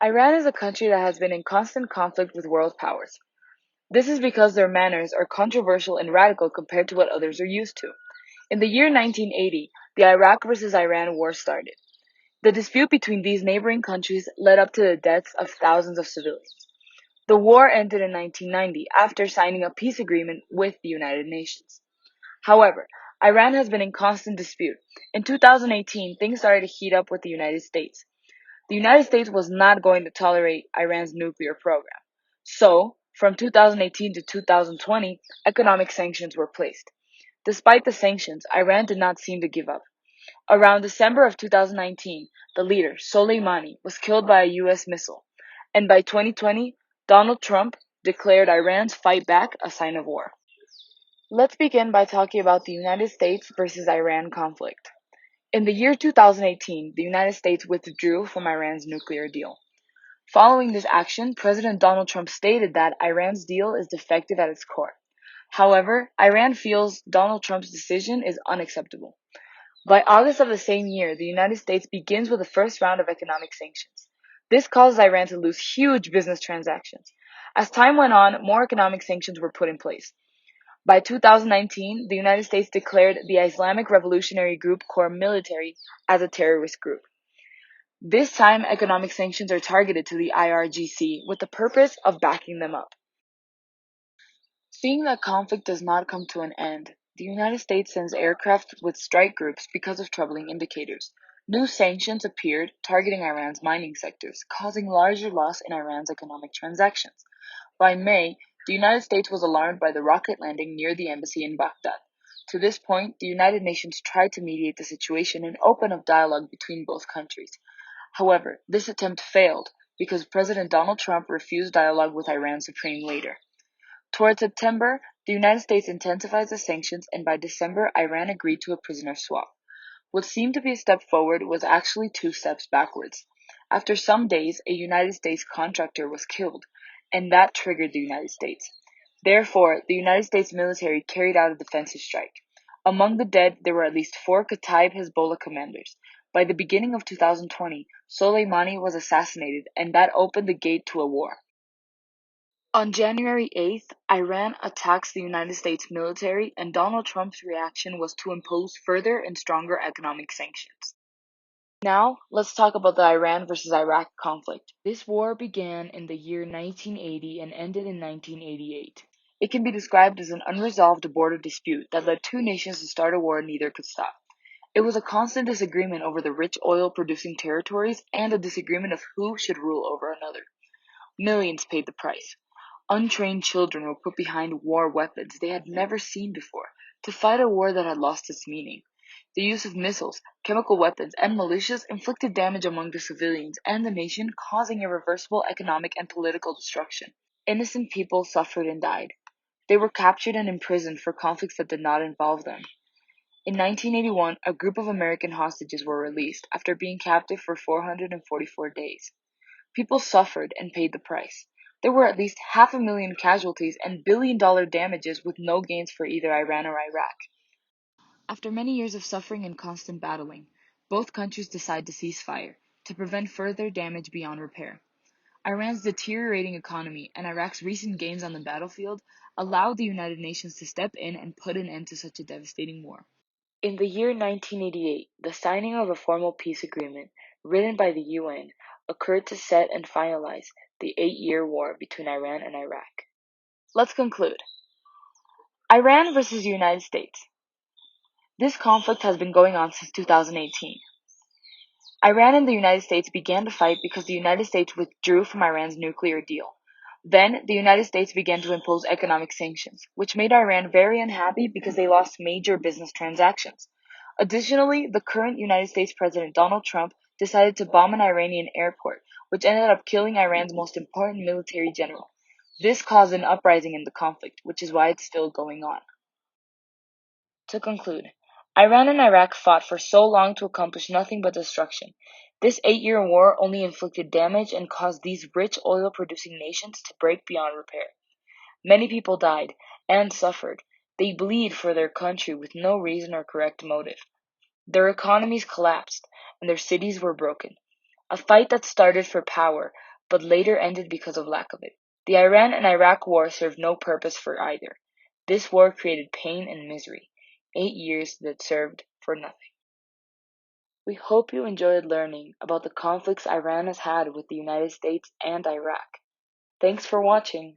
Iran is a country that has been in constant conflict with world powers. This is because their manners are controversial and radical compared to what others are used to. In the year 1980, the Iraq versus Iran war started. The dispute between these neighboring countries led up to the deaths of thousands of civilians. The war ended in 1990 after signing a peace agreement with the United Nations. However, Iran has been in constant dispute. In 2018, things started to heat up with the United States. The United States was not going to tolerate Iran's nuclear program. So, from 2018 to 2020, economic sanctions were placed. Despite the sanctions, Iran did not seem to give up. Around December of 2019, the leader, Soleimani, was killed by a US missile. And by 2020, Donald Trump declared Iran's fight back a sign of war. Let's begin by talking about the United States versus Iran conflict. In the year 2018, the United States withdrew from Iran's nuclear deal. Following this action, President Donald Trump stated that Iran's deal is defective at its core. However, Iran feels Donald Trump's decision is unacceptable. By August of the same year, the United States begins with the first round of economic sanctions. This causes Iran to lose huge business transactions. As time went on, more economic sanctions were put in place. By 2019, the United States declared the Islamic Revolutionary Group Corps military as a terrorist group. This time, economic sanctions are targeted to the IRGC with the purpose of backing them up. Seeing that conflict does not come to an end, the United States sends aircraft with strike groups because of troubling indicators. New sanctions appeared targeting Iran's mining sectors, causing larger loss in Iran's economic transactions. By May, the United States was alarmed by the rocket landing near the embassy in Baghdad. To this point, the United Nations tried to mediate the situation and open up dialogue between both countries. However, this attempt failed because President Donald Trump refused dialogue with Iran's supreme leader. Towards September, the United States intensifies the sanctions, and by December, Iran agreed to a prisoner swap. What seemed to be a step forward was actually two steps backwards. After some days, a United States contractor was killed, and that triggered the United States. Therefore, the United States military carried out a defensive strike. Among the dead, there were at least four Kataib Hezbollah commanders. By the beginning of 2020, Soleimani was assassinated, and that opened the gate to a war. On January 8th, Iran attacks the United States military, and Donald Trump's reaction was to impose further and stronger economic sanctions. Now, let's talk about the Iran versus Iraq conflict. This war began in the year 1980 and ended in 1988. It can be described as an unresolved border dispute that led two nations to start a war neither could stop. It was a constant disagreement over the rich oil producing territories and a disagreement of who should rule over another. Millions paid the price. Untrained children were put behind war weapons they had never seen before to fight a war that had lost its meaning. The use of missiles, chemical weapons, and militias inflicted damage among the civilians and the nation, causing irreversible economic and political destruction. Innocent people suffered and died. They were captured and imprisoned for conflicts that did not involve them. In 1981, a group of American hostages were released after being captive for 444 days. People suffered and paid the price. There were at least 500,000 casualties and billion-dollar damages with no gains for either Iran or Iraq. After many years of suffering and constant battling, both countries decide to cease fire to prevent further damage beyond repair. Iran's deteriorating economy and Iraq's recent gains on the battlefield allowed the United Nations to step in and put an end to such a devastating war. In the year 1988, the signing of a formal peace agreement, written by the UN, occurred to set and finalize the 8-year war between Iran and Iraq. Let's conclude. Iran versus the United States. This conflict has been going on since 2018. Iran and the United States began the fight because the United States withdrew from Iran's nuclear deal. Then, the United States began to impose economic sanctions, which made Iran very unhappy because they lost major business transactions. Additionally, the current United States President Donald Trump decided to bomb an Iranian airport, which ended up killing Iran's most important military general. This caused an uprising in the conflict, which is why it's still going on. To conclude, Iran and Iraq fought for so long to accomplish nothing but destruction. This 8-year war only inflicted damage and caused these rich oil-producing nations to break beyond repair. Many people died and suffered. They bleed for their country with no reason or correct motive. Their economies collapsed and their cities were broken. A fight that started for power but later ended because of lack of it. The Iran and Iraq War served no purpose for either. This war created pain and misery, 8 years that served for nothing. We hope you enjoyed learning about the conflicts Iran has had with the United States and Iraq. Thanks for watching.